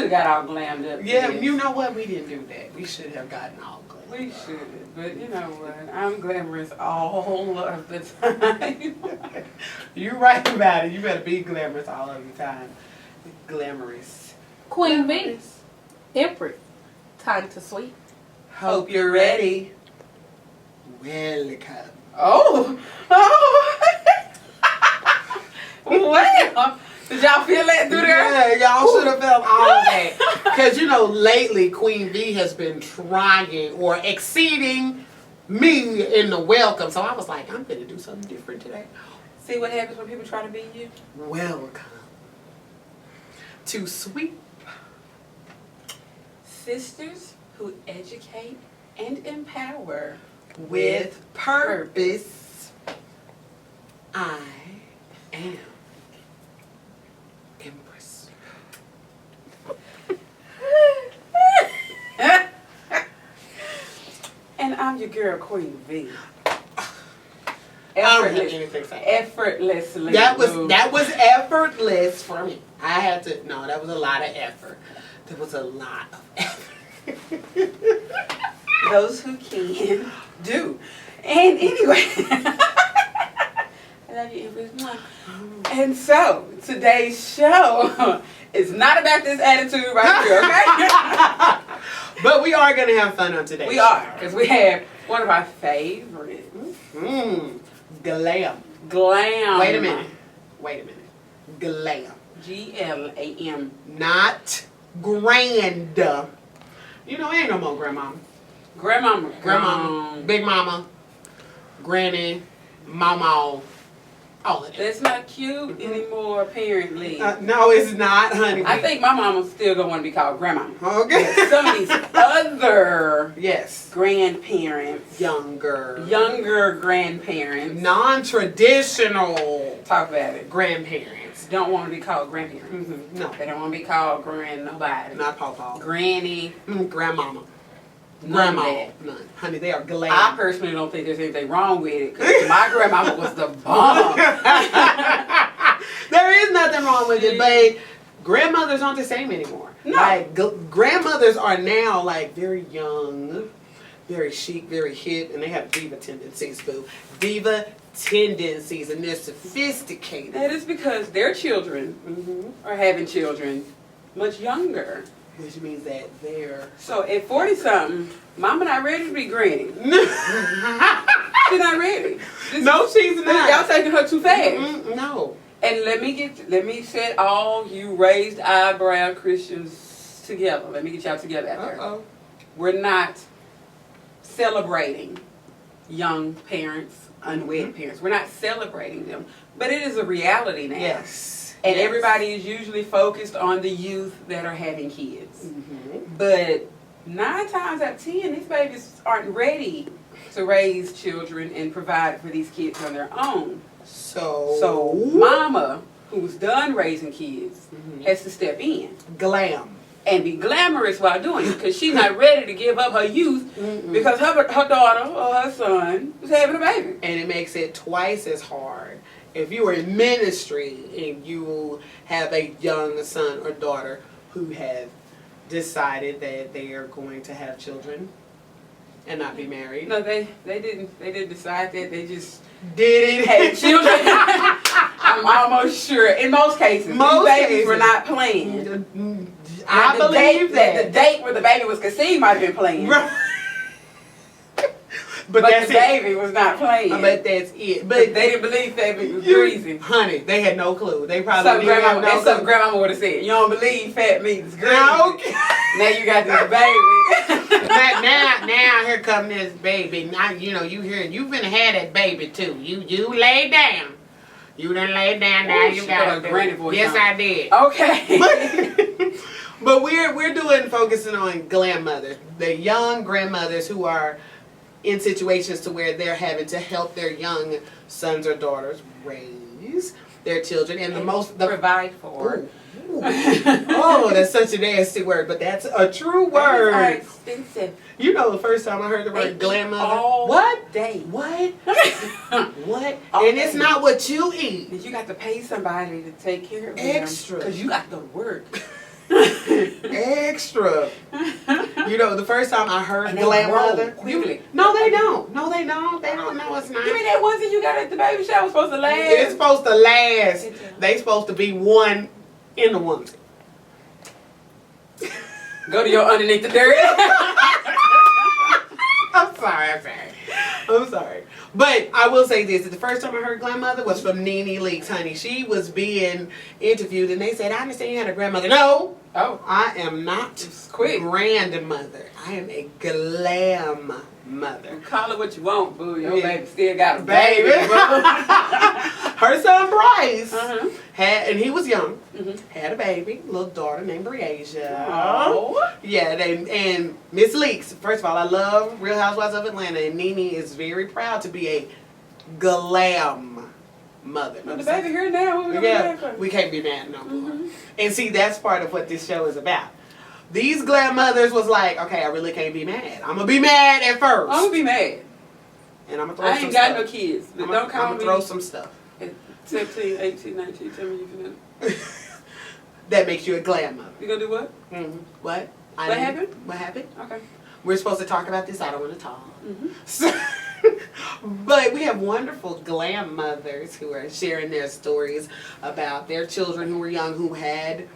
Got all glammed up. Yeah, you know what? We didn't do that. We should have gotten all glammed. We should have, but you know what? I'm glamorous all of the time. You're right about it. You better be glamorous all of the time. Glamorous. Queen B. Empress. Time to sweep. Hope you're ready. Welcome. Oh. Well. Did y'all feel that through there? Yeah, y'all should have felt all of that. Because, you know, lately Queen B has been trying or exceeding me in the welcome. So I was like, I'm going to do something different today. See what happens when people try to be you? Welcome to S.W.E.E.P. Sisters who educate and empower with purpose. I am Empress. And I'm your girl, Queen V. I don't have anything to say. Effortlessly. That was effortless for me. I had to, no, that was a lot of effort. There was a lot of effort. Those who can do. And anyway, I love you, Empress. And so, today's show is not about this attitude right here, okay? But we are going to have fun on today. We are, because we have one of our favorites. Glam. Glam. Wait a minute. Glam. G-L-A-M. Not grand. You know, ain't no more grandmama. Grandmama. Big mama. Granny. Mama. All of that. That's not cute anymore, apparently. No, it's not, honey. I think my mama's still going to want to be called grandmama. Okay. But some of these other yes. grandparents. Younger grandparents. Non-traditional. Talk about it. Grandparents. Don't want to be called grandparents. No. They don't want to be called grand nobody. Not pawpaw. Granny. Grandmama. None of Grandma. that. None. Honey, they are glad. I personally don't think there's anything wrong with it, because my grandmama was the bomb. There is nothing wrong with it, but grandmothers aren't the same anymore. No. Like, grandmothers are now, like, very young, very chic, very hip, and they have diva tendencies, boo. Diva tendencies, and they're sophisticated. That is because their children are having children much younger. Which means that they're... So at 40-something, mama not ready to be granny. She's not ready. No, she's not. Y'all taking her too fast. No. And let me set all you raised eyebrow Christians together. Let me get y'all together out there. Uh-oh. We're not celebrating young parents, unwed parents. We're not celebrating them. But it is a reality now. Yes. And everybody is usually focused on the youth that are having kids. But 9 times out of 10, these babies aren't ready to raise children and provide for these kids on their own. So mama, who's done raising kids, has to step in. Glam. And be glamorous while doing it, because she's not ready to give up her youth because her daughter or her son is having a baby. And it makes it twice as hard. If you are in ministry and you have a young son or daughter who have decided that they are going to have children and not be married. No, they didn't decide that. They just didn't have children. I'm almost sure. In most cases, these babies were not planned. I believe that. The date where the baby was conceived might have been planned. Right. But that's the baby was not playing. But that's it. But they didn't believe baby was greasy. Honey, they had no clue. They probably didn't have no clue. Something grandmama would have said. You don't believe fat meat is greasy. Okay. Now you got this baby. now here come this baby. Now you know you've been had that baby too. You lay down. You done laid down now. Ooh, You she got got a granny voice Yes, on. I did. Okay. But we're focusing on glam mothers, the young grandmothers who are in situations to where they're having to help their young sons or daughters raise their children, and Provide for. Ooh. Oh, that's such a nasty word, but that's a true Babies are word. expensive. You know, the first time I heard the They word glam eat mother, all what? day. What? What? All And it's day. not what you eat. You got to pay somebody to take care of them. Extra. Because you got to work. Extra. You know, the first time I heard And they glam grow mother. quickly. No, they don't. No, they don't. They don't know it's not. Give me that one thing you got at the baby shower was supposed to last. It's supposed to last. They supposed to be one in the onesie. Go to your underneath the dirt. I'm sorry. But I will say this. The first time I heard grandmother was from Nene Leakes, honey. She was being interviewed and they said, I understand you had a grandmother. No, Oh, I am not quick. grandmother. I am a glam mother. Call it what you want, boo. Your Yeah. baby still got a Baby. baby. boo. Her son Bryce Uh-huh. had, and he was young, Mhm. had a baby, little daughter named Breasia. Oh. Yeah, and Miss Leakes, first of all, I love Real Housewives of Atlanta, and Nene is very proud to be a glam mother. The baby here now. What we gonna Yeah, do for? we can't be mad no more. Mhm. And see, that's part of what this show is about. These glam mothers was like, okay, I really can't be mad. I'm gonna be mad at first, I'm gonna be mad. and I'm gonna throw I some ain't got stuff. no kids. But I'm don't call gonna me throw some stuff. at 17, 18, 19. Tell me you finna. That makes you a glam mother. You gonna do what? Mm-hmm. What? What happened? What happened? Okay. We're supposed to talk about this. I don't want to talk. Mm-hmm. So, but we have wonderful glam mothers who are sharing their stories about their children who were young, who had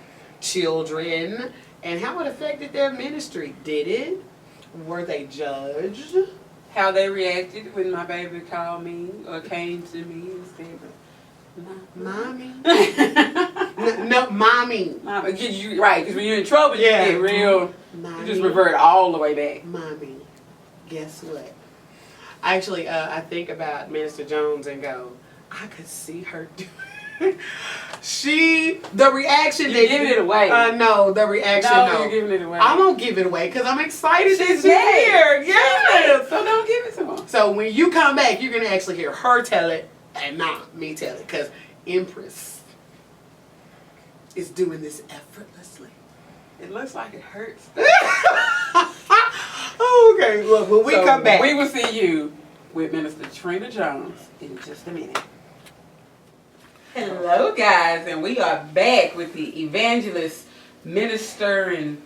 children, and how it affected their ministry. Did it? Were they judged? How they reacted when my baby called me or came to me and said, Mommy? "Mama." No, mommy. Mama, you right? Because when you're in trouble, Yeah. you get real. Mommy. You just revert all the way back. Mommy, guess what? Actually, I think about Minister Jones and go, I could see her do it. The reaction You're giving it away. No, the reaction, No, no. you're giving it away. I won't give it away because I'm excited that She's she's mad. here. Yes. So don't give it to her. So when you come back, you're going to actually hear her tell it and not me tell it, because Empress is doing this effortlessly. It looks like it hurts. Okay, look, when we So come back. we will see you with Minister Trenia Jones in just a minute. Hello, guys, and we are back with the evangelist, minister, and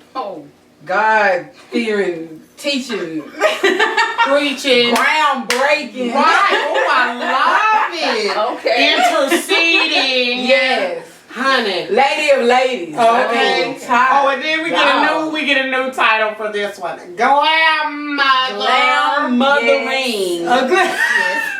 God-fearing, teaching, preaching. groundbreaking. Right. Oh, I love it. Okay. Interceding. Yes. Honey. Lady of ladies. Okay. Top And then we dog. get a new title for this one. Glam Mother. Glam mothering. Mothering.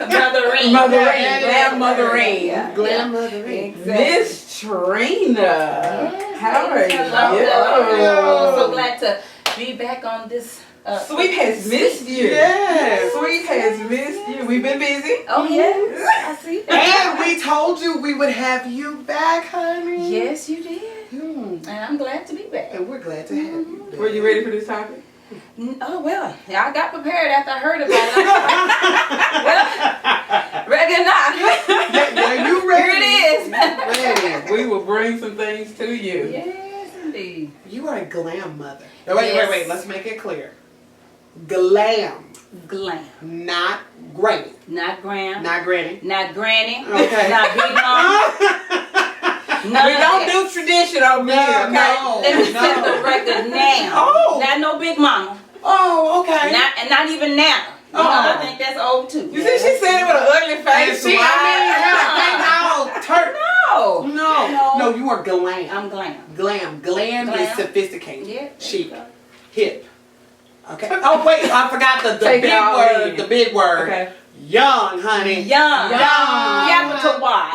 Mothering. Glam mothering. Yeah. Glam Mothering. Miss Trenia. How are you? Hello. So glad to be back on this. Sweep has missed you. Yes. Sweep has missed you. We've been busy. Oh yes, I see. And we told you we would have you back, honey. Yes, you did, and I'm glad to be back. And we're glad to have you back. Were you ready for this topic? Oh well, I got prepared after I heard about it. Well, ready or not, Yeah, you ready? here it is. Ready. We will bring some things to you. Yes, indeed. You are a glam mother. No, Yes. wait. Let's make it clear. Glam, Glam, not granny. not gram, Not granny. not granny, Okay. not big mom. None We of don't that. do tradition over No, here, okay? no. Let me set the record now. Oh. Not no big mama. Oh, okay. Not even now. You know, I think that's old too. You see, she said it with an ugly And face. see, I mean, turn. No. No, you are glam. I'm glam. Glam is Glam. sophisticated. Yeah. Chic. Hip. Okay. Oh wait, I forgot the Take it big all word. in. The big word. Okay. Young, honey. Young. Young. Capital Y.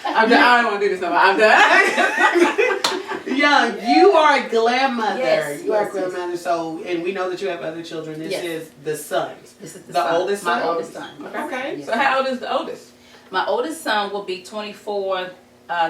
I'm done. I don't want to do this no more. I'm done. Young, you are a glam mother. Yes, You are a yes, glam yes. mother. So, and we know that you have other children. This Yes. is the sons. This is The son. oldest son? My oldest son. Okay. Yes. So how old is the oldest? My oldest son will be 24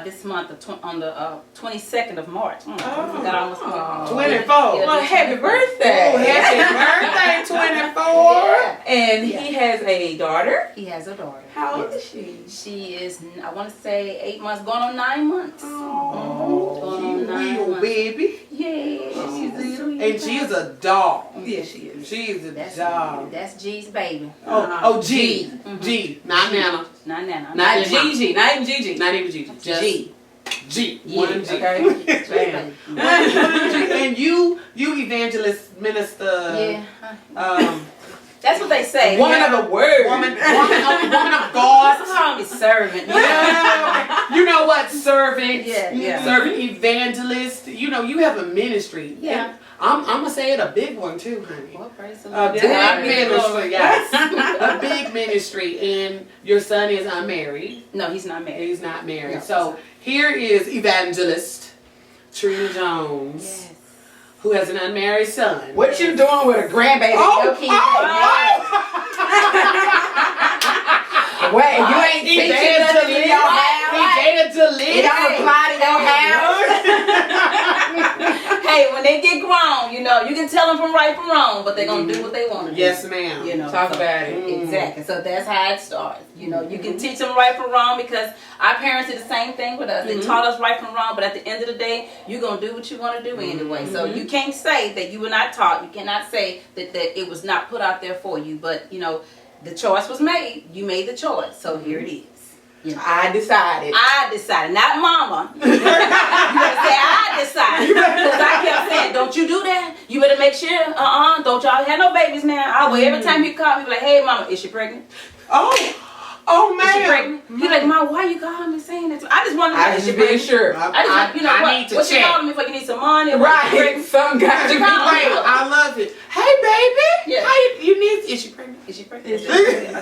this month on the 22nd of March. That almost 24. Well, happy birthday. Oh, happy birthday, 24. And he has a daughter. He has a daughter. How old is she? She is, I want to say 8 months, going on 9 months. Oh, Going on 9 little months. baby. Yeah, she's a sweet. And she's a doll. Yeah, she is. She's a That's doll. That's G's baby. Oh, G. G. Not Nana. Not Nana. Not Yeah, Gigi. Not even Gigi. Not even G. Just G. G. Yeah, One G. okay. Bam. And you evangelist minister. Yeah. That's what they say. Woman of the word. Woman of God. Some call me servant. Yeah. You know what? Servant. Yeah. Servant evangelist. You know, you have a ministry. Yeah. And I'm gonna say it a big one too, honey. Well, praise the A Lord. big Yeah. ministry, yes. A big ministry, and your son is unmarried. No, he's not married. He's not married. No. So here is evangelist Trenia Jones, Yes. who has an unmarried son. What you doing with a grandbaby? Oh, Your kid? Wait, you ain't He teaching dated nothing to in live. your house? He dated to It live. don't apply to your house? Hey, when they get grown, you know, you can tell them from right from wrong, but they're going to do what they want to do. Yes, ma'am. You know, Talk so- about it. Exactly. So that's how it starts. You know, you can teach them right from wrong because our parents did the same thing with us. They taught us right from wrong, but at the end of the day, you're going to do what you want to do anyway. So you can't say that you were not taught. You cannot say that it was not put out there for you. But, you know, the choice was made. You made the choice. So here it is. You know. I decided. I decided, not mama. You better say I decided. Because I kept saying, don't you do that. You better make sure, don't y'all have no babies now. Every time you call me, be like, hey mama, is she pregnant? Oh, Is she man. pregnant? You're like, Mom, why you calling me saying that? I just wanted to know, I is just she being pregnant? sure. I just want, you know, I need to what you check. calling me for? You need some money? Or Right. Is she pregnant? Some got to be Call me. Wait, I love it. Hey, baby. Yeah. How you need? Is she pregnant? Is she pregnant? I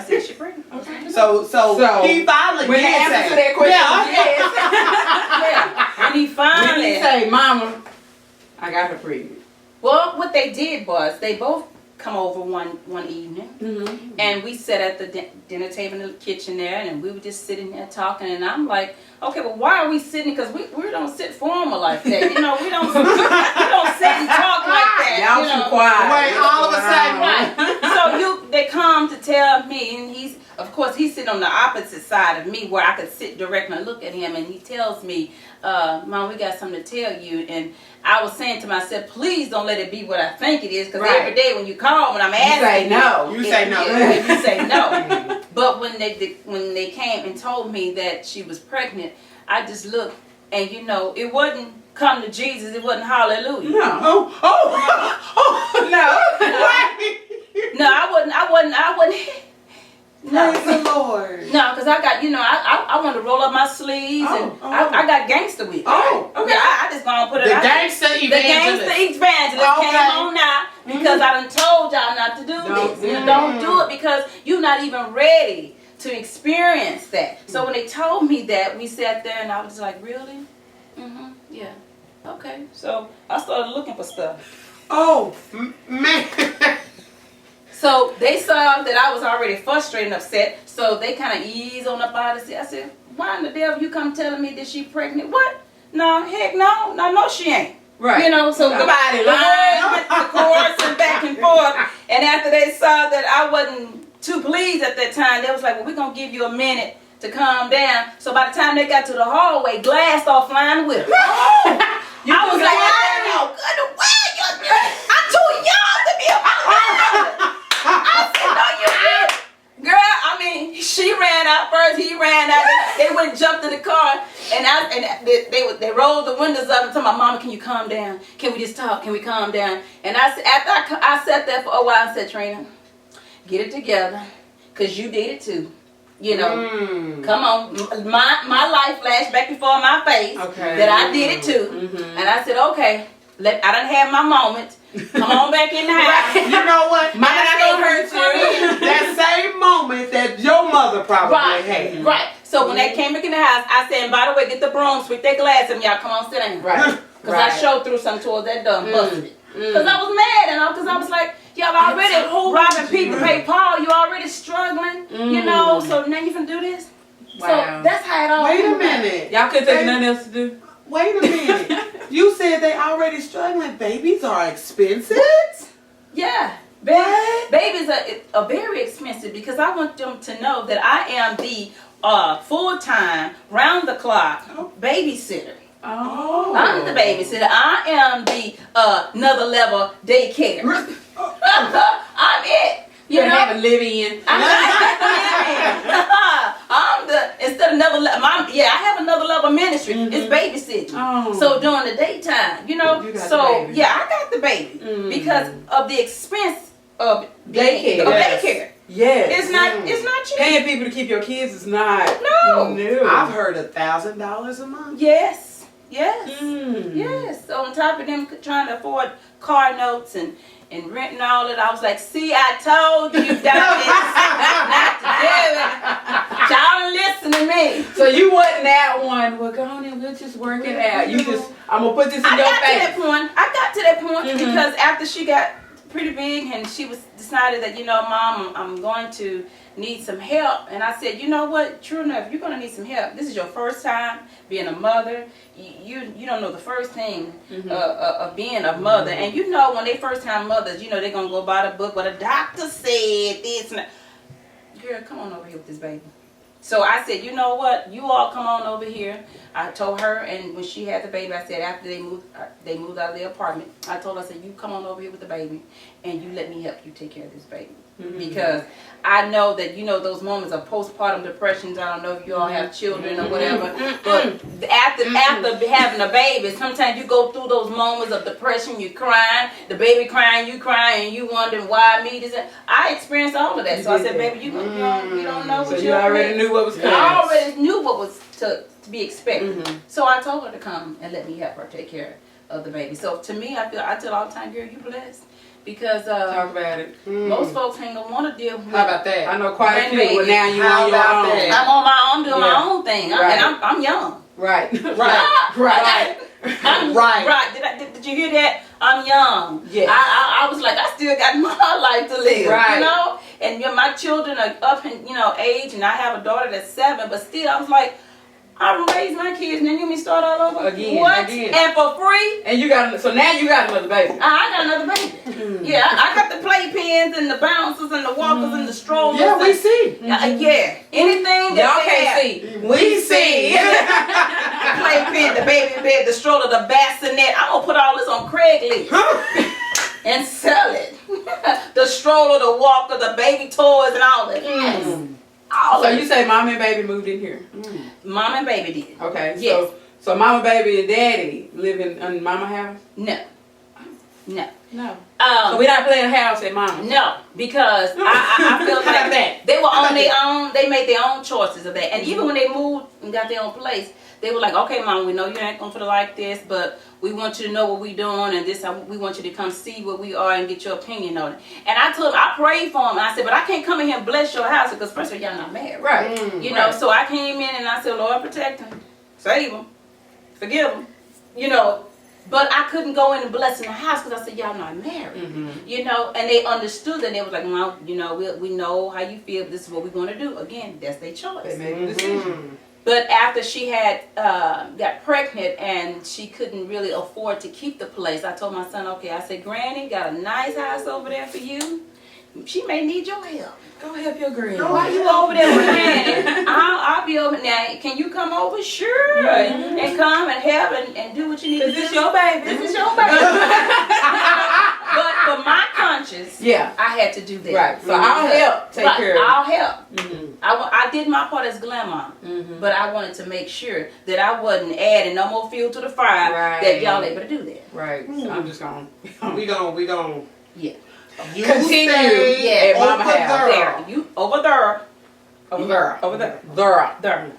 said, is she pregnant? Okay. So he finally When the did answer say. to that question Yeah. is yes. Yeah. And he When finally. he say, Mama, I got her pregnant. Well, what they did was they both come over one evening. And we sat at the dinner table in the kitchen there, and we were just sitting there talking. And I'm like, okay, well, why are we sitting? Because we don't sit formal like that. You know, we don't sit and talk like that. Y'all you too know. quiet. Wait, all of a sudden, Right. So they come to tell me, and he's sitting on the opposite side of me where I could sit directly and look at him, and he tells me, Mom, we got something to tell you. And I was saying to myself, please don't let it be what I think it is, because Right. every day when you call, when I'm asking, say no. You say no. You say no. But when they came and told me that she was pregnant, I just looked, and you know, it wasn't come to Jesus, it wasn't hallelujah. No. No. No, I wasn't. No. Praise the Lord. No, because I got, you know, I want to roll up my sleeves, and I got gangster with it. Oh, okay. Yeah, I just gonna put it The out. gangster The evangelist. gangster evangelist came on now because I done told y'all not to do Don't this. do You it. don't do it because you're not even ready to experience that. So when they told me that, we sat there and I was like, really? Yeah. Okay. So I started looking for stuff. Oh, man. So they saw that I was already frustrated and upset, so they kind of eased on up out of it. I said, why in the devil you come telling me that she pregnant? What? No, heck no. No, she ain't. Right. You know, so Somebody the words went the chorus and back and forth. And after they saw that I wasn't too pleased at that time, they was like, well, we're going to give you a minute to calm down. So by the time they got to the hallway, glass started flying with them. I was like, I know good well I'm too young to be a I said, no, you didn't. Girl, I mean, she ran out first, he ran out. They went and jumped in the car, and they rolled the windows up and told my mama, can you calm down? Can we just talk? Can we calm down? And after I sat there for a while, I said, Trina, get it together, because you did it too. You know, come on. My life flashed back before my face that I did it too. And I said, okay, I done had my moment. Come on back in the house. You know what? Mine not gonna hurt you. That same moment that your mother probably had. Right. So when they came back in the house, I said, and by the way, get the broom, sweep that glass, and y'all come on, sit down. Right. Because I showed through something towards that door and busted it. Because I was mad, and because I was like, y'all already robbing people, pay Paul, you already struggling, you know, so now you can do this? Wow. So that's how it all Wait a came about. minute. Y'all couldn't think of nothing else to do? Wait a minute. You said they already struggling. Babies are expensive. Yeah. What? Babies are very expensive because I want them to know that I am the full-time, round-the-clock babysitter. Oh. I'm the babysitter. I am the another level daycare. I'm it. You don't have a live-in. I'm the instead of another level. I have another level ministry. It's babysitting. Oh. So during the daytime, You got the baby. I got the baby because of the expense of Daycare. Of Yes. daycare. Yes. It's not cheap. Paying people to keep your kids is not. No. I've heard $1,000 a month. Yes. Mm. Yes. So on top of them trying to afford car notes and renting all that, I was like, see, I told you guys not to do it. Y'all don't listen to me. So you wasn't that one. Well, go on and we'll just work it out. You just, I'm gonna put this in your face. I got to that point because after she got pretty big and she was decided that, Mom, I'm going to need some help. And I said, you know what? True enough, you're going to need some help. This is your first time being a mother. You don't know the first thing of being a mother. And when they first time mothers, they're going to go by the book. But a doctor said this. And girl, come on over here with this baby. So I said, you know what? You all come on over here. I told her, and when she had the baby, I said after they moved out of their apartment, I told her, I said, you come on over here with the baby, and you let me help you take care of this baby. Because I know that, those moments of postpartum depressions, I don't know if you all have children or whatever, but after having a baby, sometimes you go through those moments of depression, you're crying, the baby crying, you crying, and you wondering why me, this, and I experienced all of that. So I said, baby, you don't know what So you already knew what was coming. I already knew what was to be expected. So I told her to come and let me help her take care of the baby. So to me, I tell all the time, girl, you blessed. Because talk about it. Most folks ain't gonna want to deal with. How about that? I know quite a few, but now you How on your about own. that? I'm on my own, doing my own thing, Right. and I'm young. Right. Right. Right. Did you hear that? I'm young. Yes. I was like, I still got my life to live. Right. And my children are up in age, and I have a daughter that's 7, but still, I was like, I raised my kids, and then you want me to start all over Again. What? And for free? And so now you got another baby. I got another baby. Yeah, I got the playpens and the bouncers and the walkers and the strollers. Yeah, we see. Yeah, anything that Y'all they can't have. see. We see. The playpen, the baby bed, the stroller, the bassinet. I'm gonna put all this on Craigslist and sell it. The stroller, the walker, the baby toys, and all that. Yes. All So of you it. say mom and baby moved in here. Mom and baby did. Okay. Yes. So mama, baby, and daddy live in mama house? No. No. So we not playing house at mama? No, because I feel How about like that? they were on their own. They made their own choices of that. And even when they moved and got their own place, they were like, okay, Mom, we know you ain't going to feel like this, but we want you to know what we're doing, and this we want you to come see what we are and get your opinion on it. And I told them, I prayed for them, and I said, but I can't come in here and bless your house because first of all, y'all not married. Right. Know, so I came in and I said, Lord, protect them, save them, forgive them, But I couldn't go in and bless in the house because I said, y'all not married. And they understood, and they was like, Mom, we know how you feel. This is what we're going to do. Again, that's their choice. They made a decision. But after she had got pregnant and she couldn't really afford to keep the place, I told my son, okay, I said, Granny, got a nice house over there for you. She may need your help. Go help your granny. Why you over there with Granny? I'll be over now. Can you come over? Sure. And come and help and do what you need to do. This is your baby. This is your baby. But for my conscience, I had to do that. Right. So I'll help take care of it. I'll help. I did my part as grandma, but I wanted to make sure that I wasn't adding no more fuel to the fire that y'all able to do that. Right. So I'm just going. We gon' Yeah. You continue stay at mama over house. there. You over there. Over there. Over there. There.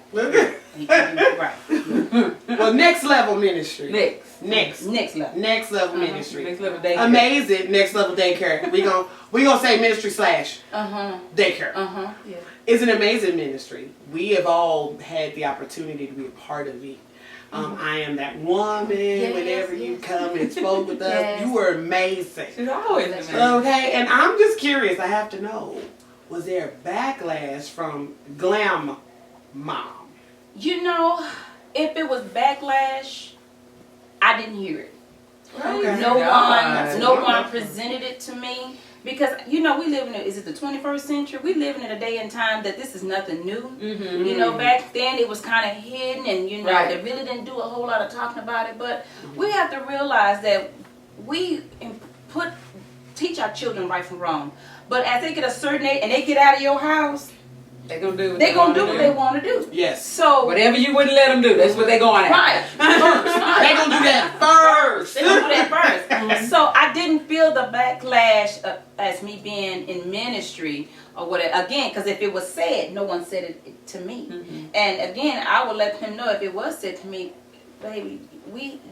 Right. Well, next level ministry. Next Next level ministry. Next level daycare. Amazing. Next level daycare. We gonna say ministry / daycare. Yeah. It's an amazing ministry. We have all had the opportunity to be a part of it. I am that woman. Whenever you come and spoke with us, you were amazing. She's always amazing. Okay, and I'm just curious. I have to know, was there a backlash from glam moms? You know, if it was backlash, I didn't hear it. Okay. No one presented it to me. Because, you know, we live in, is it the 21st century? We live in a day and time that this is nothing new. You know, back then it was kind of hidden and, you know, they really didn't do a whole lot of talking about it. But we have to realize that we teach our children right from wrong. But as they get a certain age and they get out of your house, They're going to do what they're going to do what they want to do. Yes. So, whatever you wouldn't let them do, that's what they're going at. right. They're going to do that first. They're going to do that first. So I didn't feel the backlash as me being in ministry or whatever. Again, because if it was said, no one said it to me. And again, I would let him know if it was said to me, baby,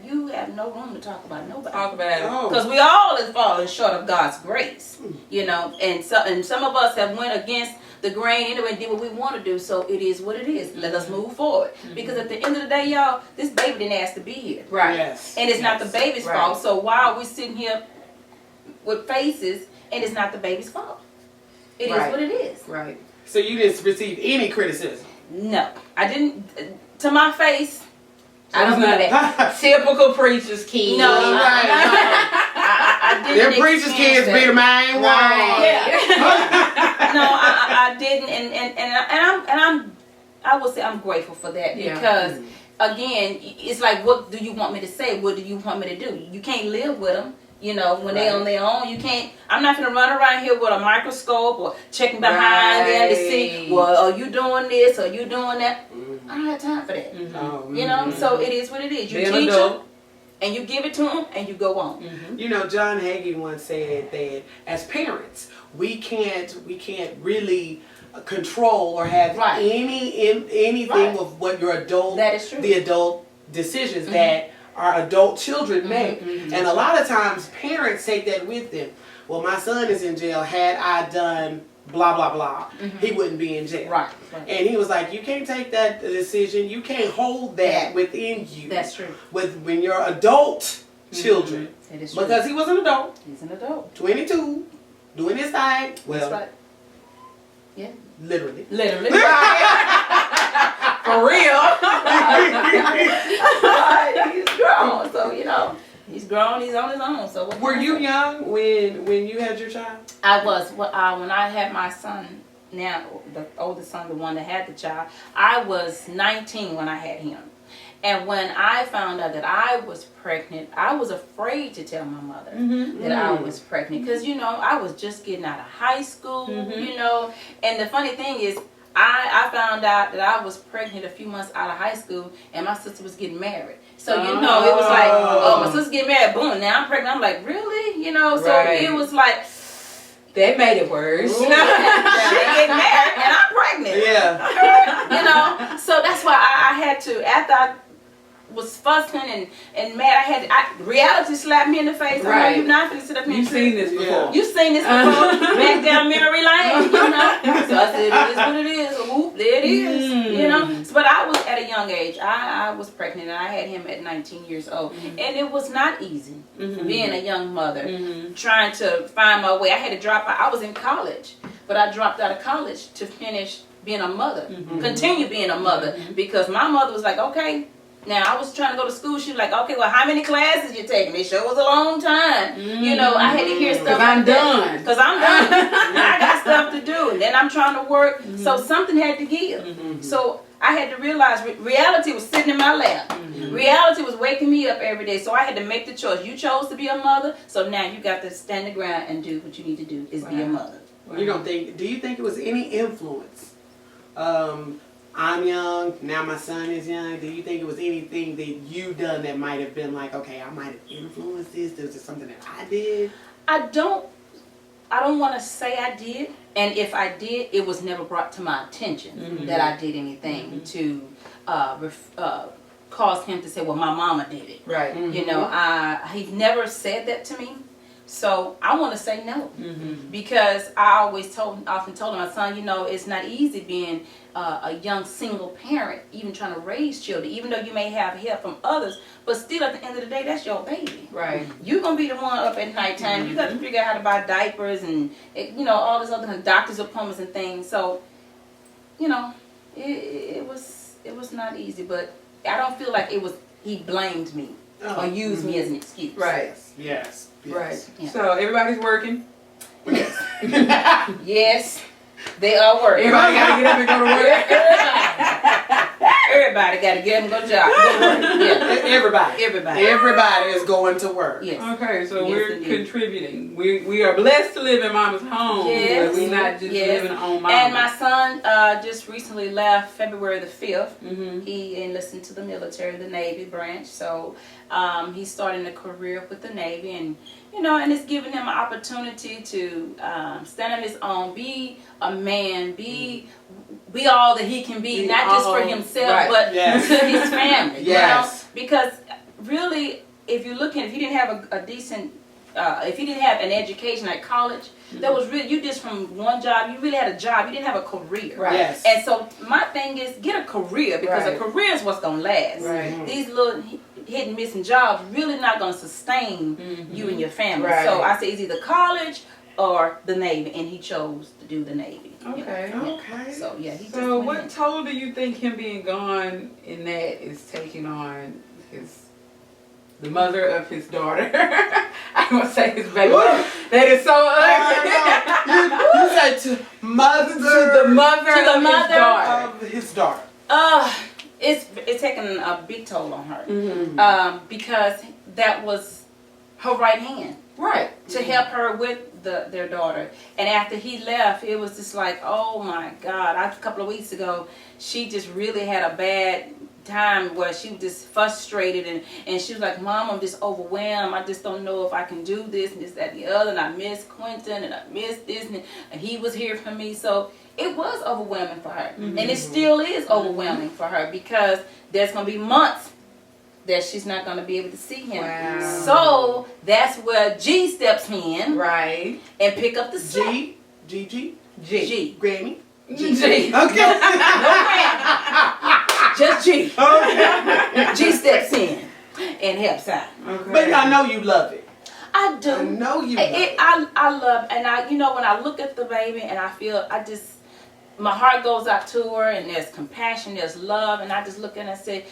you have no room to talk about nobody. Talk about it. Because we all is falling short of God's grace, you know. And some of us have went against the grain anyway and did what we want to do. So it is what it is. Let us move forward. Because at the end of the day, y'all, this baby didn't ask to be here. Right. Yes. And it's not the baby's fault. So why are we sitting here with faces and it's not the baby's fault? It is what it is. Right. So you didn't receive any criticism? No. I didn't. To my face, I don't know that. Typical preacher's kid. No, I didn't. Their preacher's kids be the main one. Yeah. No, I didn't, and I will say I'm grateful for that because again, it's like, what do you want me to say? What do you want me to do? You can't live with them. You know, when they on their own, you can't. I'm not gonna run around here with a microscope or checking behind them to see. Well, are you doing this? Are you doing that? I don't have time for that. You know, so it is what it is. You teach them, and you give it to them, and you go on. You know, John Hagee once said that as parents, we can't really control or have anything of what your adult, that is true. the adult decisions that our adult children make. And a lot of times parents take that with them. Well, my son is in jail. Had I done blah, blah, blah, he wouldn't be in jail. Right. And he was like, you can't take that decision. You can't hold that within you. That's true. When you're adult children. It is true. Because he was an adult. He's an adult. 22, doing his thing. Well, That's right. Yeah. literally. Literally. For real. Right. He's grown, so you know. He's grown. He's on his own. So what Were can I you say? young when you had your child? I was. When I had my son, now the oldest son, the one that had the child, I was 19 when I had him. And when I found out that I was pregnant, I was afraid to tell my mother that I was pregnant. Because, you know, I was just getting out of high school, you know. And the funny thing is, I found out that I was pregnant a few months out of high school, and my sister was getting married. So, you know, it was like, oh, my sister's getting married, boom, now I'm pregnant. I'm like, really? You know, so it was like, That made it worse. they get married, and I'm pregnant. Yeah. You know, so that's why I had to, after I was fussing and mad, reality slapped me in the face. I know you're not finna sit up here. You've seen this before. You've seen this before. Back down memory lane, you know. So I said, it is what it is. Whoop, there it is. You know. So, but I was at a young age. I was pregnant and I had him at 19 years old. And it was not easy being a young mother, trying to find my way. I had to drop out. I was in college, but I dropped out of college to finish being a mother, continue being a mother, because my mother was like, okay. Now, I was trying to go to school. She was like, okay, well, how many classes you taking? It sure was a long time. You know, I had to hear stuff like that. Because I'm done. I got stuff to do. And then I'm trying to work. So something had to give. So I had to realize reality was sitting in my lap. Reality was waking me up every day. So I had to make the choice. You chose to be a mother. So now you got to stand the ground and do what you need to do, is be a mother. Do you think it was any influence? I'm young, now my son is young. Do you think it was anything that you done that might have been like, okay, I might have influenced this? Is it something that I did? I don't want to say I did. And if I did, it was never brought to my attention that I did anything to cause him to say, well, my mama did it. Right. You know, he never said that to me. So I want to say no, because I often told my son, you know, it's not easy being a young single parent, even trying to raise children, even though you may have help from others, but still at the end of the day, that's your baby. Right. You're going to be the one up at nighttime. You got to figure out how to buy diapers and, you know, all this other kind of doctor's appointments and things. So, you know, it was not easy, but I don't feel like he blamed me or used me as an excuse. Right. Yes. Right. Yeah. So everybody's working. Yes, they are working. Everybody gotta get up and go to work. Everybody got to get up and go to job. Go to work. Yeah. Everybody is going to work. Yes. Okay, so Yes, we're indeed. contributing. We are blessed to live in Mama's home, Yes. but we're not just Yes. living on Mama. And my son just recently left February the 5th. Mm-hmm. He enlisted to the military, the Navy branch. So he's starting a career with the Navy, and and it's giving him an opportunity to stand on his own, be a man, be all that he can be, not just for himself, right. but Yes. to his family. Yes. Because really, if you didn't have a decent, if you didn't have an education at college, that was really, you just from one job, you really had a job, you didn't have a career. Right. Yes. And so my thing is, get a career, because Right. a career is what's going to last. Right. These little hit and missing jobs really not going to sustain you and your family. Right. So I say it's either college or the Navy, and he chose to do the Navy. Okay. Okay. So yeah, he just So went what in. toll do you think him being gone in that is taking on the mother of his daughter? I want to say his baby. What? That is so You said to ugly. To the mother To the of mother his daughter. of his daughter. It's taking a big toll on her. Mm-hmm. Because that was her right hand Right. to help her with their daughter. And after he left, it was just like, oh my God. A couple of weeks ago, she just really had a bad time where she was just frustrated, and she was like, Mom, I'm just overwhelmed. I just don't know if I can do this and this, that, and the other. And I miss Quentin, and I miss this, and he was here for me. So it was overwhelming for her. Mm-hmm. And it still is overwhelming for her, because there's going to be months that she's not going to be able to see him. Wow. So that's where G steps in Right. and pick up the slack. G. G. Granny. G. Okay. No Granny. Just G. Okay. G steps in and helps out. Okay. But I know you love it. I do. I know you love it. I love, and when I look at the baby, and I feel, my heart goes out to her, and there's compassion, there's love, and I just look at her and say,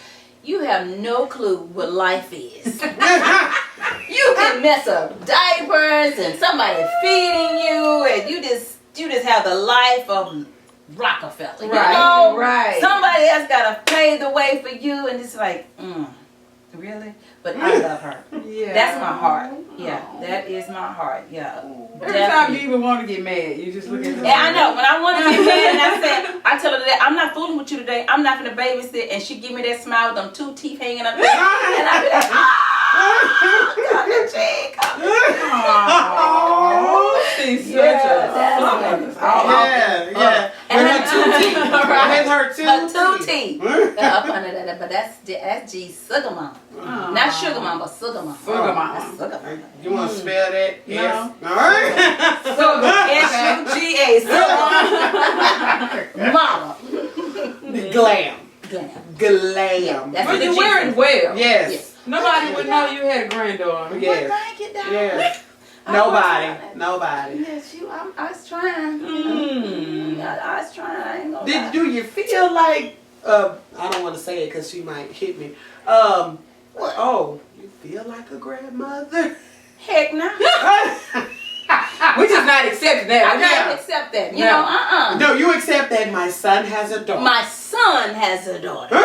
you have no clue what life is. You can mess up diapers, and somebody feeding you, and you just have the life of Rockefeller. Right, right. Somebody else got to pave the way for you, and it's like, really? But I love her. Yeah. That's my heart. Yeah, that is my heart. Yeah. Every time you even want to get mad, you just look at her. Yeah, I know. When I want to get mad, and I tell her that I'm not fooling with you today. I'm not gonna babysit, and she give me that smile with them 2 teeth hanging up there, and I be like, God, that cheek. Aww. She's such Yeah, a that's fun. it. Yeah. And With her 2 teeth. With her 2 Her 2 teeth. teeth. Up under that, but that's G's sugar mama. Not sugar mama, but sugar mama. Sugar mama. That's sugar mama. You want to spell that? No. Yes. All right. SUGA, mama. Glam. Glam. Glam. That's But what the you're G wearing says. well. Yes. Yes. Nobody would know you had a granddaughter. Yes. Thank you, darling. Yes. I Nobody. Yes, I was trying. Mm. I was trying. I ain't gonna lie. Do you feel like I don't want to say it because she might hit me. What? Oh, you feel like a grandmother? Heck no. We just not accepting that. I can't accept that. You know, No, you accept that my son has a daughter. My son has a daughter.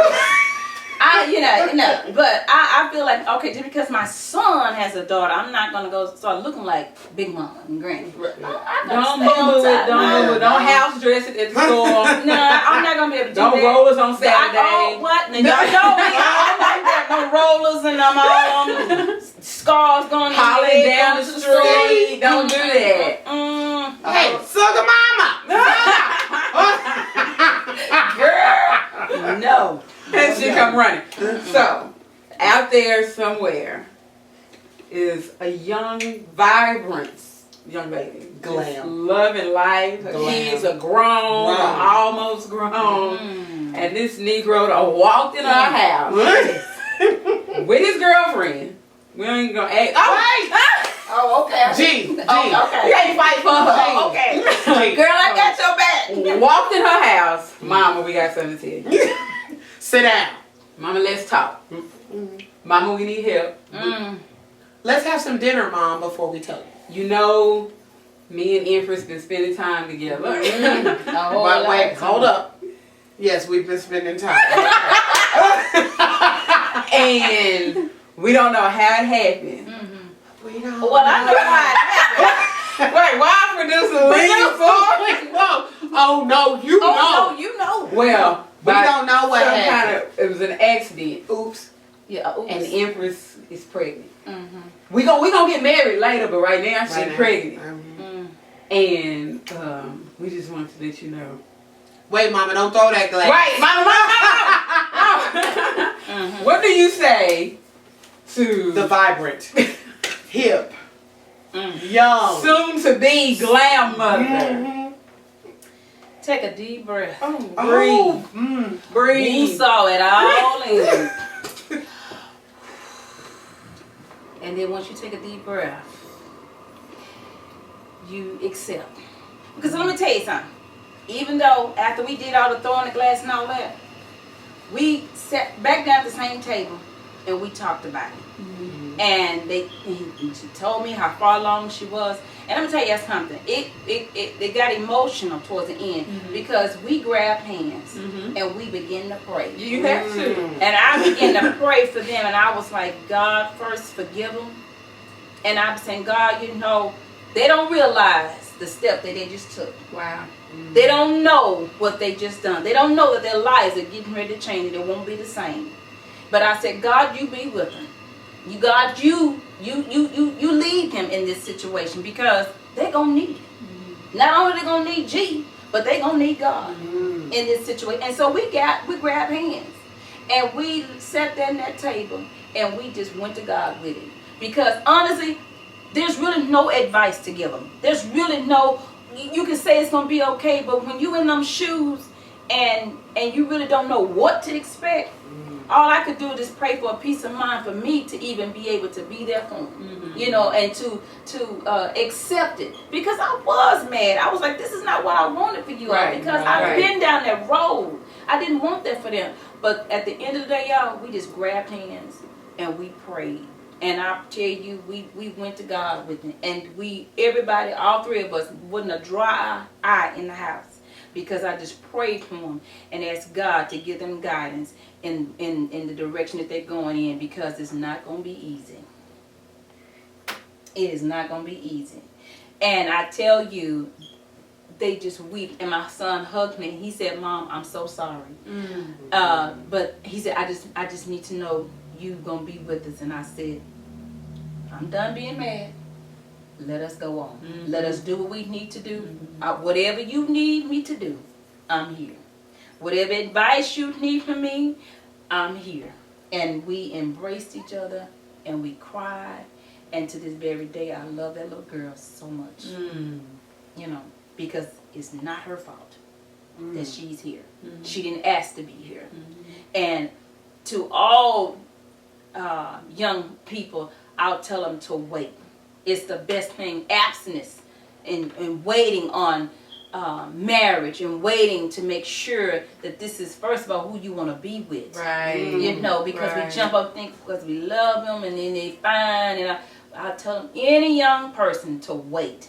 But I feel like, okay, just because my son has a daughter, I'm not gonna go start looking like Big Mama and Granny. Don't boo it. Don't house dress it at the store. No, I'm not gonna be able to do Don't that. roll us on Saturday. What? Now, y'all know me. I don't like that. No rollers, and I'm all scars going Hollering in down the street. Don't do that. Hey, sugar mama! Girl. No. And she come running. So, out there somewhere is a young, vibrant young baby. Glam. Just loving life. Her Glam. kids are grown, or almost grown. And this Negro done walked in our house with his girlfriend. We ain't gonna act. Oh, okay. G. Oh, okay. You ain't fight for her. Okay. G. Girl, I got your back. Walked in her house. Mama, we got something to tell you. Sit down. Mama, let's talk. Mama, we need help. Let's have some dinner, Mom, before we tell you. You know, me and Empress been spending time together. But wait, hold up. Yes, we've been spending time. And we don't know how it happened. We don't Well, I know how it happened. Wait, why producer leaning forward? Whoa. Oh, no, you know. Oh, no, you know. Well, We don't know what some happened. it was an accident. Oops. Yeah, oops. And the Empress is pregnant. We gonna get married later, but right now she's Right now. pregnant. Mhm. And we just wanted to let you know. Wait, Mama, don't throw that glass. Right, Mama. What do you say to The vibrant, hip, young, soon to be glam mother? Mhm. Take a deep breath. Breathe. Oh, You Breathe. saw it all in. And then once you take a deep breath, you accept. Because let me tell you something. Even though after we did all the throwing the glass and all that, we sat back down at the same table and we talked about it. And she told me how far along she was. And let me tell you something. It got emotional towards the end because we grabbed hands and we began to pray. You have to. And I began to pray for them, and I was like, God, first forgive them. And I'm saying, God, you know, they don't realize the step that they just took. Wow. They don't know what they just done. They don't know that their lives are getting ready to change and it won't be the same. But I said, God, you be with them. You, God, you lead them in this situation because they're gonna need it. Not only they gonna need G, but they gonna need God in this situation. And so we grabbed hands and we sat there at that table and we just went to God with it. Because honestly, there's really no advice to give them. There's really no, you can say it's gonna be okay, but when you in them shoes and you really don't know what to expect, all I could do is just pray for a peace of mind for me to even be able to be there for them, you know, and to accept it. Because I was mad. I was like, this is not what I wanted for you all. Right, Because right. I've been down that road. I didn't want that for them. But at the end of the day, y'all, we just grabbed hands and we prayed. And I tell you, we went to God with it. And everybody, all three of us, wasn't a dry eye in the house. Because I just prayed for them and asked God to give them guidance in the direction that they're going in, because it's not going to be easy. It is not going to be easy. And I tell you, they just weep. And my son hugged me. He said, Mom, I'm so sorry. But he said, I just need to know you going to be with us. And I said, I'm done being mad. Let us go on. Let us do what we need to do. Whatever you need me to do, I'm here. Whatever advice you need from me, I'm here. And we embraced each other and we cried. And to this very day, I love that little girl so much. You know, because it's not her fault that she's here. She didn't ask to be here. And to all young people, I'll tell them to wait. It's the best thing. Abstinence and waiting on marriage and waiting to make sure that this is, first of all, who you want to be with. Right. You know, because we jump up and think because we love them and then they fine. And I'll tell them, any young person to wait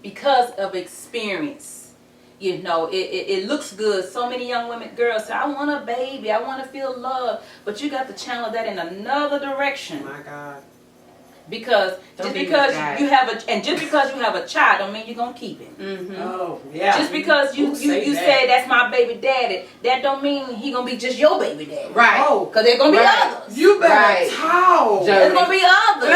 because of experience. You know, it looks good. So many young girls say, I want a baby. I want to feel love. But you got to channel that in another direction. My God. Because just because you have a child don't mean you're gonna keep it. Oh, yeah. Just because you say that's my baby daddy, that don't mean he gonna be just your baby daddy. Right. Oh, Because there's gonna be others. you better Right. talk. There's gonna be others.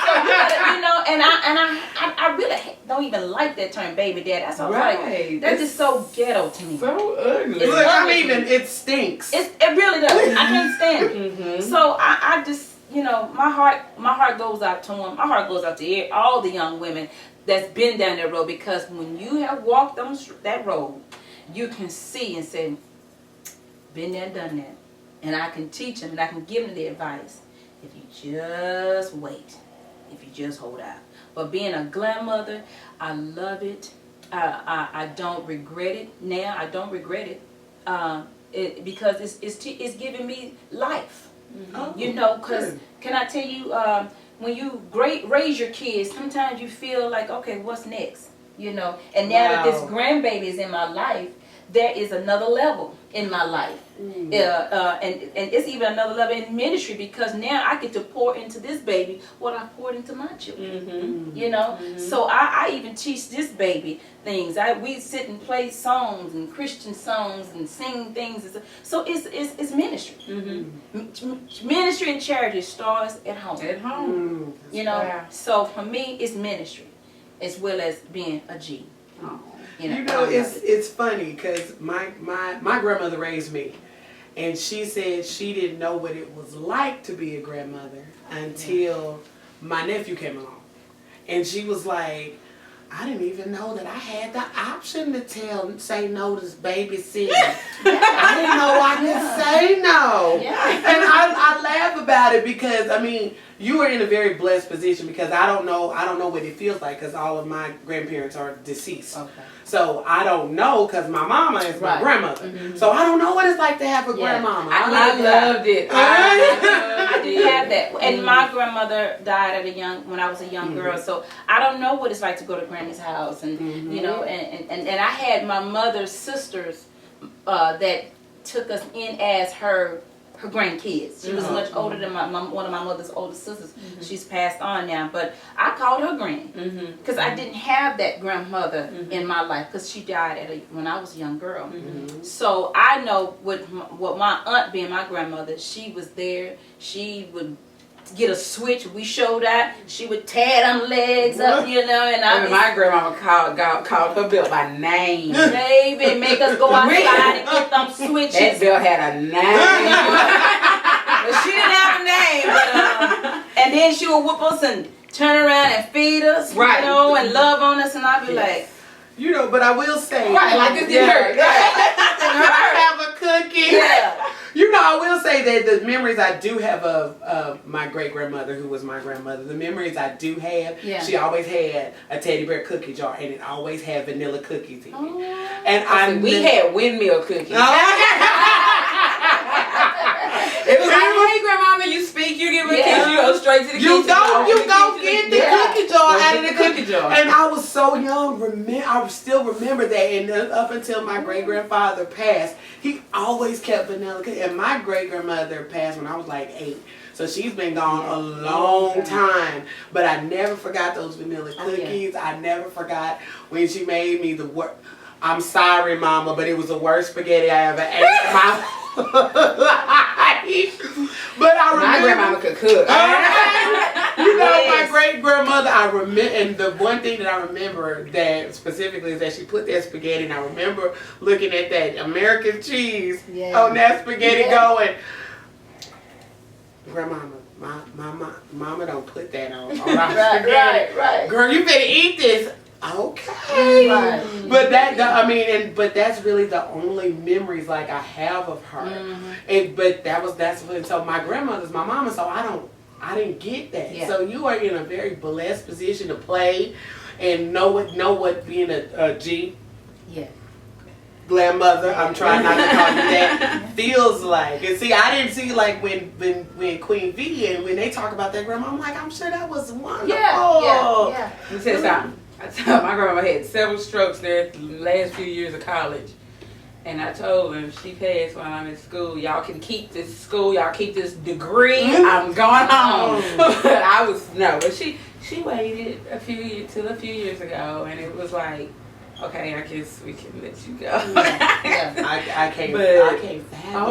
So you gotta, you know, and I really don't even like that term baby daddy. That's all Right. like that's just so ghetto to me. So ugly. It's Look, ugly. it stinks. It really does. I can't stand it. So I just, you know, my heart goes out to them. My heart goes out to all the young women that's been down that road, because when you have walked that road, you can see and say, been there, done that. And I can teach them and I can give them the advice. If you just wait, if you just hold out. But being a grandmother, I love it. I don't regret it now. I don't regret it. because it's giving me life. Oh, You know, because good. can I tell you, when you raise your kids, sometimes you feel like, okay, what's next? You know, and now that this grandbaby is in my life, there is another level in my life. And it's even another level in ministry, because now I get to pour into this baby what I poured into my children. You know, so I even teach this baby things. We sit and play songs and Christian songs and sing things. So it's ministry. Ministry and charity starts at home. At home. You know, Wow. so for me, it's ministry as well as being a G. Oh. You know, it's funny because my grandmother raised me, and she said she didn't know what it was like to be a grandmother until my nephew came along, and she was like, I didn't even know that I had the option to say no to babysitting. I didn't know I could say no. And I laugh about it because, I mean, you are in a very blessed position, because I don't know what it feels like, because all of my grandparents are deceased. Okay. So I don't know, because my mama is my grandmother. So I don't know what it's like to have a grandmama. I loved it. I didn't have that, and my grandmother died when I was a young girl. So I don't know what it's like to go to Granny's house, and you know, and I had my mother's sisters that took us in as her grandkids. She was much older than one of my mother's older sisters. She's passed on now, but I called her Granny because I didn't have that grandmother in my life, because she died when I was a young girl. So I know what my aunt, being my grandmother, she was there. She would get a switch. We showed out. She would tear them legs up, you know, and My grandmama called her belt by name. baby, make us go outside and get them switches. That belt had a name. But she didn't have a name. But, and then she would whoop us and turn around and feed us, you know, and love on us, and I'd be like, You know, but I will say, Like this didn't hurt. I have a cookie. yeah. You know, I will say that the memories I do have of my great grandmother, who was my grandmother, the memories I do have, she always had a teddy bear cookie jar, and it always had vanilla cookies in it. And we had windmill cookies. It was like, hey, grandmama, you speak, you give a kiss, you go straight to the kitchen. You go get the cookie jar out of the cookie jar. And I was so young, I still remember that. And up until my great-grandfather passed, he always kept vanilla cookies. And my great-grandmother passed when I was like 8. So she's been gone a long time. But I never forgot those vanilla cookies. I never forgot when she made me the worst. I'm sorry, Mama, but it was the worst spaghetti I ever ate in my life. But I remember my grandmama could cook. You know, my great grandmother. I remember, and the one thing that I remember that specifically is that she put that spaghetti, and I remember looking at that American cheese on that spaghetti, going, Grandmama, Mama don't put that on our spaghetti. Right. Girl, you better eat this. Okay. But but that's really the only memories like I have of her. And so my grandmother's my mama, so I didn't get that. So you are in a very blessed position to play and know what being a G grandmother, I'm trying not to call you that, feels like. And see, I didn't see like when Queen V and when they talk about that grandma, I'm like, I'm sure that was wonderful. Yeah. Let me tell you something. I told my grandma had several strokes there the last few years of college. And I told her, she passed while I'm in school. Y'all can keep this school. Y'all keep this degree. I'm going home. But she waited till a few years ago. And it was like, okay, I guess we can let you go. I can't fathom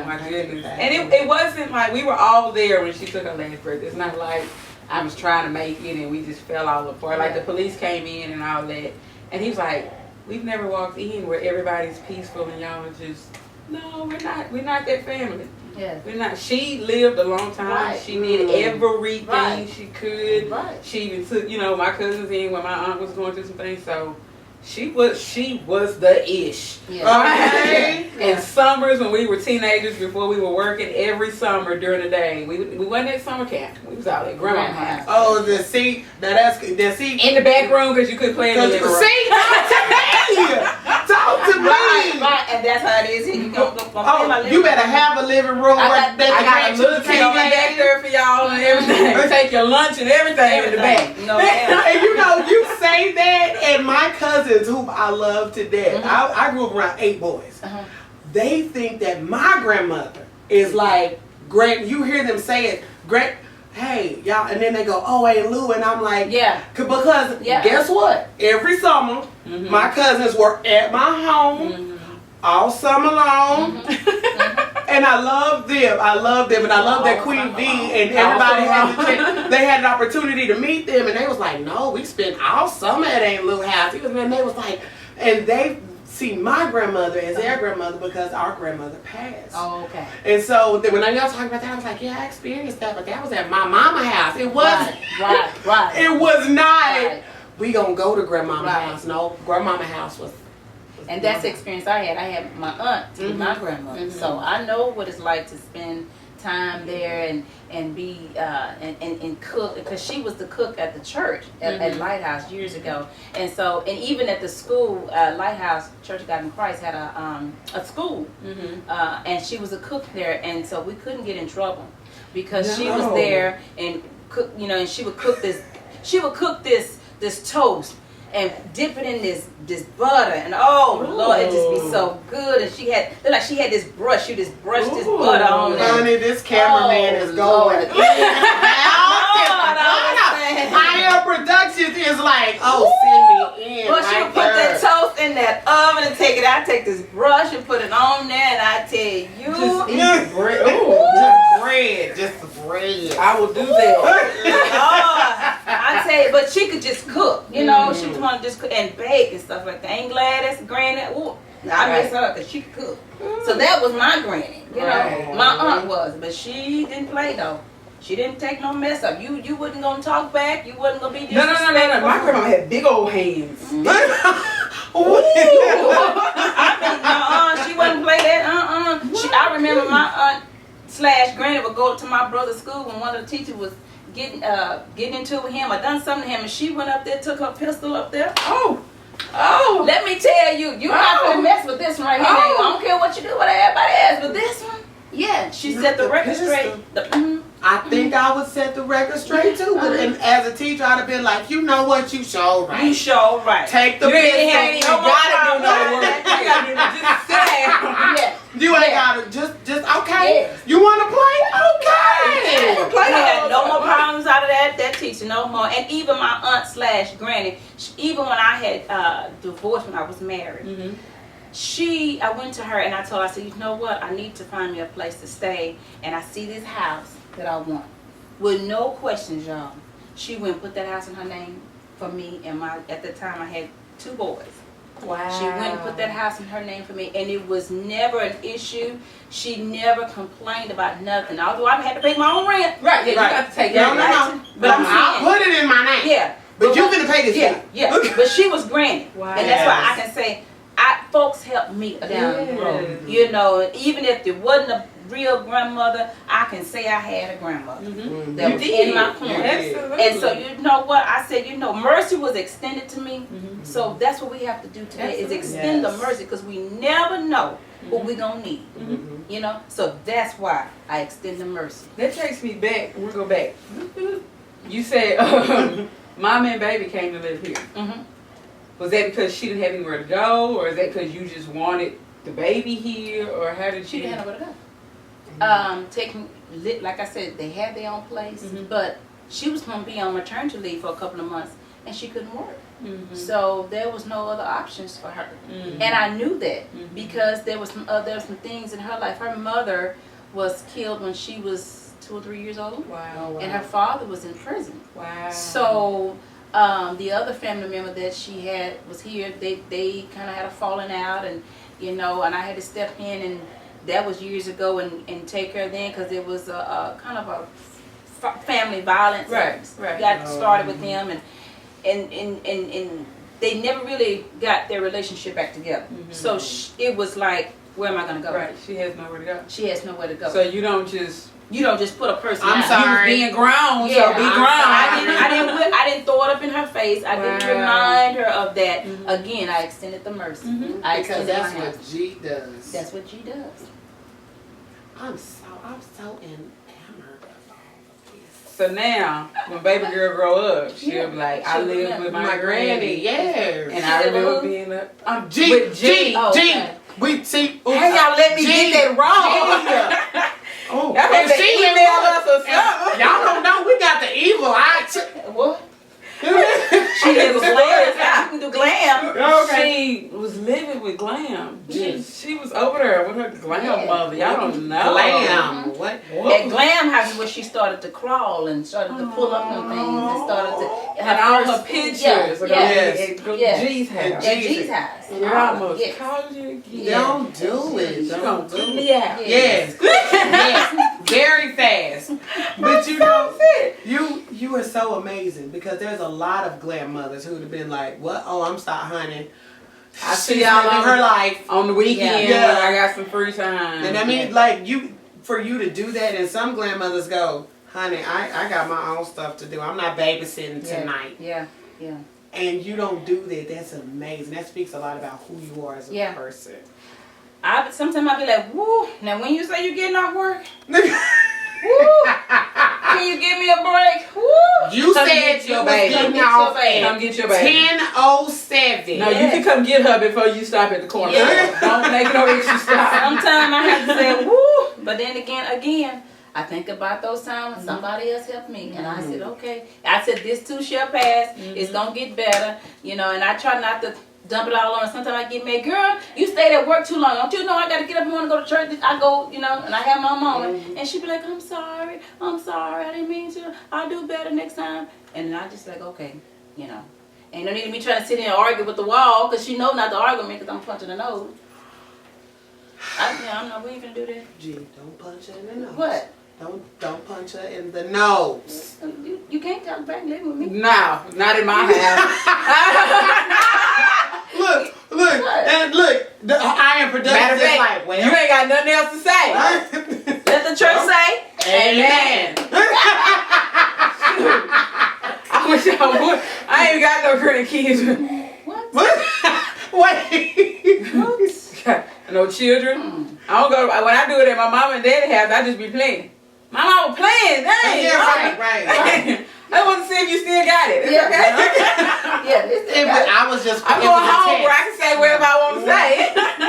my goodness. And it wasn't like, we were all there when she took her last breath. It's not like I was trying to make it and we just fell all apart. Like the police came in and all that. And he was like, we've never walked in where everybody's peaceful and y'all are just, no, we're not that family. Yeah. We're not. She lived a long time. She did everything she could. She even took, my cousins in when my aunt was going through some things. So she was the ish. Okay. And summers when we were teenagers, before we were working, every summer during the day, we wasn't at summer camp. We was out at grandma's house. Oh, the seat. Now that's the seat in the back room because you couldn't play in the living room. See, talk to to me. Right, and that's how it is. You go You better have a living room where they I got a little can table back there for y'all and everything. Take your lunch and everything in the back. No, ma'am. And you say that, and my cousins, whom I love to death, I grew up around 8 boys. They think that my grandmother is like you hear them say it, hey, y'all, and then they go, oh, Aunt Lou, and I'm like, because guess what? Every summer, my cousins were at my home all summer long, and I love them. And I love that Queen V and everybody they had an opportunity to meet them, and they was like, no, we spent all summer at Aunt Lou's house. And they was like, and they see my grandmother as their grandmother because our grandmother passed. Oh, okay. And so when I was talking about that, I was like, yeah, I experienced that, but that was at my mama's house. It wasn't. Right. It was not. Right. We gonna go to grandmama's house. No, grandmama's house was. And that's the experience I had. I had my aunt to be my grandmother, so I know what it's like to spend time there and be and cook, because she was the cook at the church at Lighthouse years ago, and even at the school, Lighthouse Church of God in Christ had a school, and she was a cook there, and so we couldn't get in trouble because she was there and cook, and she would cook this toast and dip it in this butter, and Lord, it just be so good. And she had this brush. You just brush this butter on there. Honey, this cameraman is going. Higher Productions is like, send me in. Well, she would put that toast in that oven and take it out. Take this brush and put it on there, and I tell you, just bread. Just bread. I will do that. I tell you, but she could just cook. She would want to just cook and bake and stuff like that. Ain't Gladys, Granny. Ooh, I miss her because she could cook. So that was my granny. My aunt was, but she didn't play though. She didn't take no mess up. You wasn't gonna talk back. You wasn't gonna be disrespectful. No. My grandma had big old hands. She wouldn't play that. I remember my aunt / granny would go to my brother's school when one of the teachers was getting into it with him. I done something to him, and she went up there, took her pistol up there. Oh! Let me tell you, you're not gonna mess with this one right here. I don't care what you do with everybody else, but this one, she set the record straight. I think I would set the record straight too. And as a teacher, I'd have been like, you know what, you show right. You show right. Take the You ain't pistol. even gotta do no work. You gotta do just sit down. You ain't gotta just okay. Yes. You wanna play? Okay. I had no more problems out of that teacher, no more. And even my aunt / granny, even when I had divorced when I was married, I went to her and I told her, I said, you know what, I need to find me a place to stay, and I see this house that I want. With no questions, y'all. She went and put that house in her name for me, and at the time I had 2 boys. Wow. She went and put that house in her name for me, and it was never an issue. She never complained about nothing. Although I had to pay my own rent. Right, you got to take No. But I'll put it in my name. Yeah. But you're gonna pay this fee. Yeah. But she was granny. Wow. And that's why I can say folks helped me down the road. Even if there wasn't a real grandmother, I can say I had a grandmother that was in my corner. Absolutely. And so you know what? I said, mercy was extended to me. So that's what we have to do today is extend the mercy, because we never know what we're going to need. So that's why I extend the mercy. That takes me back. We'll go back. You said Mama and baby came to live here. Was that because she didn't have anywhere to go, or is that because you just wanted the baby here, or how did She you? didn't have nowhere to go. Like I said, they had their own place, but she was going to be on maternity leave for a couple of months, and she couldn't work. So there was no other options for her, and I knew that because there was some things in her life. Her mother was killed when she was 2 or 3 years old. Wow. And her father was in prison. Wow. So the other family member that she had was here. They kind of had a falling out, and and I had to step in, and that was years ago, and take her then, because it was a kind of a family violence. Right. Got started with them, and they never really got their relationship back together. So it was like where am I gonna go? Right. She has nowhere to go. She has nowhere to go. So you don't just put a person I'm out. sorry. You was being grown, Yeah, so be grown. I didn't throw it up in her face. I didn't Wow. remind her of that. Again, I extended the mercy. I Because extended that's my hand. what G does. That's what she does. I'm so enamored of all of this. So now, when baby girl grow up, she'll be like, I She'll live remember. with My my granny, granny. yes. And I She live with remember who? being a G, with G. Oh, G. okay. We see. How y'all let me G. get that wrong? Oh, Y'all and supposed to she email us or something. Y'all don't know we got the evil eye. What? She It was was glam. You can do glam. Okay. She was living with Glam. She was over there with her glam Yeah. mother. Y'all don't know. Glam. What? At Glam House is where she started to crawl and started to pull up on things and started to And all her first- pictures. Yeah. G's house. At G's house. And I almost Yes. called you. Yeah. Don't do it. She gonna Don't put do me it. out. Yes. Yes. Very fast. But you know, you are so amazing because there's a lot of glam mothers who would have been like, "What? Oh, I'm sorry, honey. I see She's y'all living on her life." on the weekend Yeah. when I got some free time. And I mean, like for you to do that, and some glam mothers go, "Honey, I got my own stuff to do. I'm not babysitting tonight." Yeah. And you don't do that. That's amazing. That speaks a lot about who you are as a Yeah. person. Sometimes I be like, woo. Now when you say you getting off work, woo. Can you give me a break? Woo. You Come said get you your was baby. getting Come get off your baby. Come get your baby. 10:07. No, you can come get her before you stop at the corner. Yeah. Don't make no extra stop. Sometimes I have to say, woo. But then again, I think about those times when somebody else helped me. And I said, okay. I said, this too shall pass. It's going to get better. You know, and I try not to dump it all on her. Sometimes I get mad. Girl, you stayed at work too long. Don't you know I got to get up and want to go to church? I go, you know, and I have my moment. And she be like, I'm sorry. I didn't mean to. I'll do better next time. And then I just like, okay, you know. Ain't no need of me trying to sit here and argue with the wall because she know not to argue with me because I'm punching the nose. I'm not. We ain't gonna do that. Gee, don't punch her in the nose. What? Don't punch her in the nose. You can't talk back and live with me. No, not in my house. Look, What? and look. I am productive. Matter of Just fact, like, well, you ain't got nothing else to say. Let the church say. Amen. I wish I would. I ain't got no grandkids. What? Wait. No children. I don't go. When I do it at my mom and daddy house, I just be playing. My mama playing. Dang, Yeah, right. I want to see if you still got it. It's Yeah. okay. I was just. I'm it going was a home test. where I can say whatever I want to say.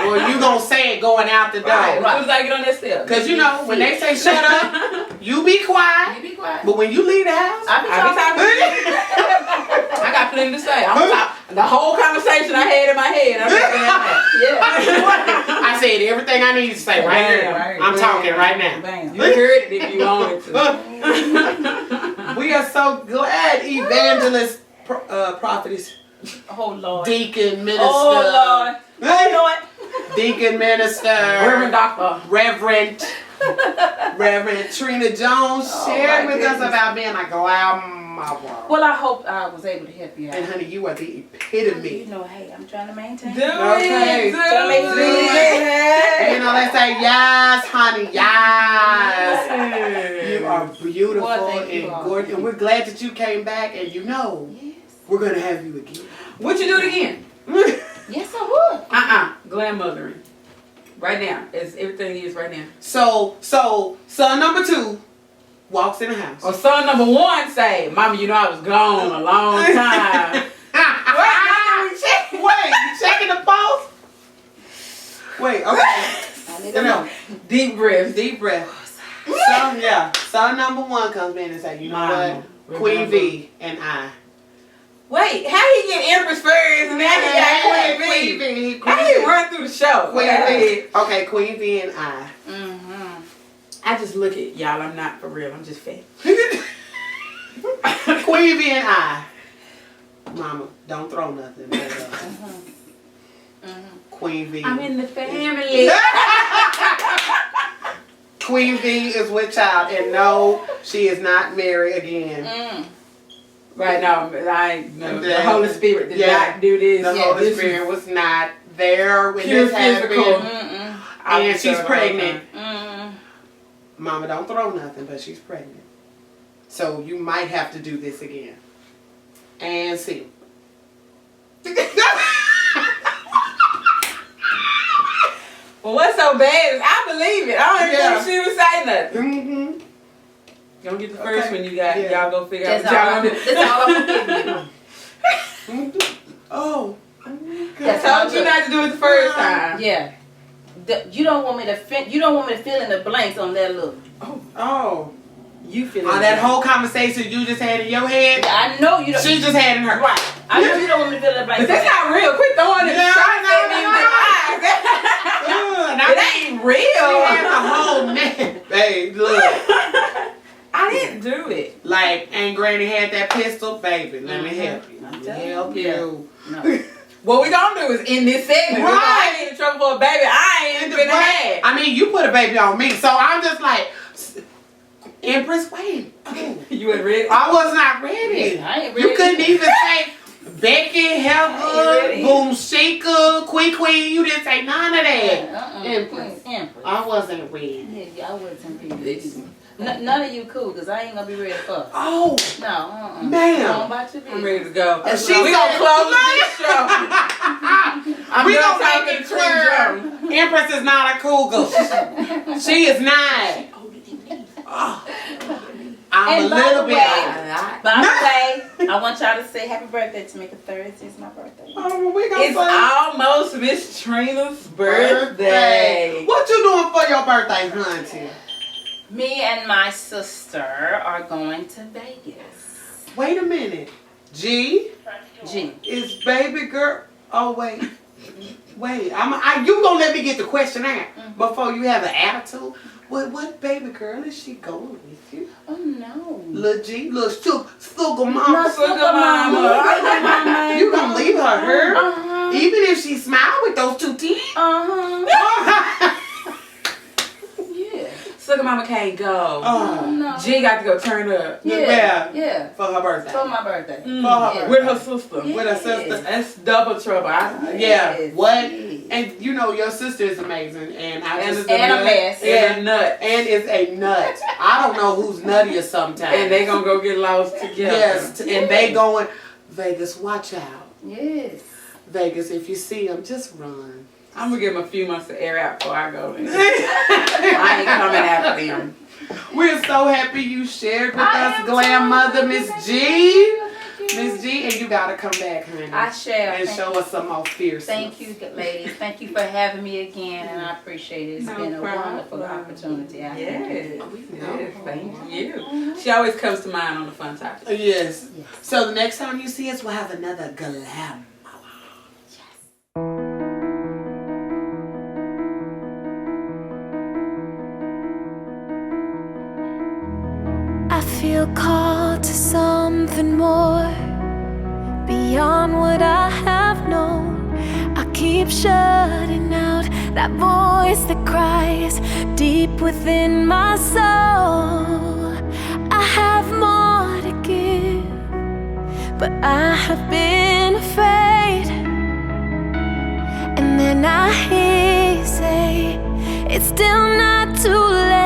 Well, you gonna say it going out the door. Right. As soon as I get on that step. Cause you know when they say shut up, you be quiet. You be quiet. But when you leave the house, I be I be talking. talking. I got plenty to say. I'm talking. The whole conversation I had in my head. I'm just saying that. Yeah. I said everything I need to say right here. Right. I'm talking right now. Bam. You heard it if you wanted to. We are so glad, evangelist, prophetess, Oh Lord. deacon, minister, Oh Lord. Oh Lord. deacon, minister, Reverend Doctor. Reverend Trenia Jones Oh, shared my with us goodness. about being a glam mother. Well, I hope I was able to help you out. And honey, you are the You epitome. know, hey, I'm trying to maintain. Do Okay. it. Do Trying to make You it. know, they say, yes, honey, yes. You are beautiful Well, thank you and all. gorgeous. And we're glad that you came back. And you know, Yes. we're going to have you again. Would you do it again? Yes, I would. Grandmothering. Right now. As everything is right now. So, son number 2 walks in the house. Or son number 1 say, Mama, you know I was gone a long time. Wait, you checking the pulse? Wait, okay. I need to know. Deep breath. Deep breath. Son number 1 comes in and say, you know Mama, what? Queen remember. V and I. Wait, how he get Empress first and now he got Queen V? How he run through the show? Queen Go V. ahead. Okay, Queen V and I. Mm-hmm. I just look at y'all. I'm not for real. I'm just fat. Queen V and I. Mama, don't throw nothing. Queen V. I'm in the family. Queen V is with child, and no, she is not married again. Mm. Right now, the Holy Spirit did not do this. The Holy This Spirit was not there when pure this happened. physical. Mm-mm. And she's pregnant. Mm. Mama, don't throw nothing, but she's pregnant. So you might have to do this again. And see. Well, what's so bad is I believe it. I don't even think she was saying nothing. Mm-hmm. Don't get the first Okay. one you got. Yeah. Y'all go figure out That's what all, y'all I'm, gonna do. that's all I'm gonna give you. Oh. That's I told you not to do it the first time. Yeah. You don't want me to fill in the blanks on that look. Oh. You feel On that whole conversation you just had in your head, I know you don't. she just had in her. Right. I know you don't want me to fill in the blanks. But that's not real. Quit throwing it. No, shots no, at me no, with no. eyes. It It ain't real. had the whole neck. Babe, look. I didn't do it. Like, and Granny had that pistol, baby. Let me Mhm. help you. I'm Let me telling help you. you. No. What we gonna do is in this segment. Right. We're gonna get in trouble for a baby. I ain't finna have. I mean, you put a baby on me, so I'm just like, Empress, wait. Oh. You ain't ready? I was not ready. I ain't ready. You couldn't even say Becky, I ain't Helga, ready. Boom Shaker, Queen. You didn't say none of that. Empress. I wasn't ready. Yeah, I wasn't ready. None of you cool, because I ain't gonna be ready for. Oh, No, Ma'am. Go on about your I'm business. ready to go. And she's we so gonna close this show. I'm we done gonna talking make it to Trenia Jones. clear. Empress is not a cougar. She is not. Oh. I'm And a by little the bit. way- By the way, I want y'all to say happy birthday to me, because Thursday is my birthday. Oh, we gonna It's say almost Miss Trina's birthday. What you doing for your birthday, hunty? Me and my sister are going to Vegas. Wait a minute. G G. is baby girl. Oh wait, wait. You gonna let me get the question out before you have an attitude? What baby girl is she going with you? Oh no. Lil G, Lil Sugar No, Mama. sugar mama. You gonna leave her? Uh-huh. Even if she smile with those two teeth? Uh-huh. Yeah. Sugar Mama can't go. Oh, No. G got to go turn up Yeah. for her birthday. For my birthday. For her with her sister. Yeah. With her sister. That's double trouble. Yeah. Yes, What? yes. And you know your sister is amazing, and I And just it's And a mess. And a nut. and is a nut. I don't know who's nuttier sometimes. And they gonna go get lost together. yes, and they going Vegas. Watch out, Yes. Vegas. If you see them, just run. I'm gonna give them a few months to air out before I go. I ain't coming after them. We're so happy you shared with I us, am Glam too. Mother Miss Thank G. you. Miss G, and you gotta come back, honey. I shall. and Thank show you. us some more fierceness. Thank you, ladies. Thank you for having me again, and I appreciate it. It's No been a problem. wonderful opportunity. I Yes. think. Yes, thank you. She always comes to mind on the fun topic. Yes. Yes. So the next time you see us, we'll have another glam. I feel called to something more beyond what I have known. I keep shutting out that voice that cries deep within my soul. I have more to give, but I have been afraid. And then I hear you say, it's still not too late.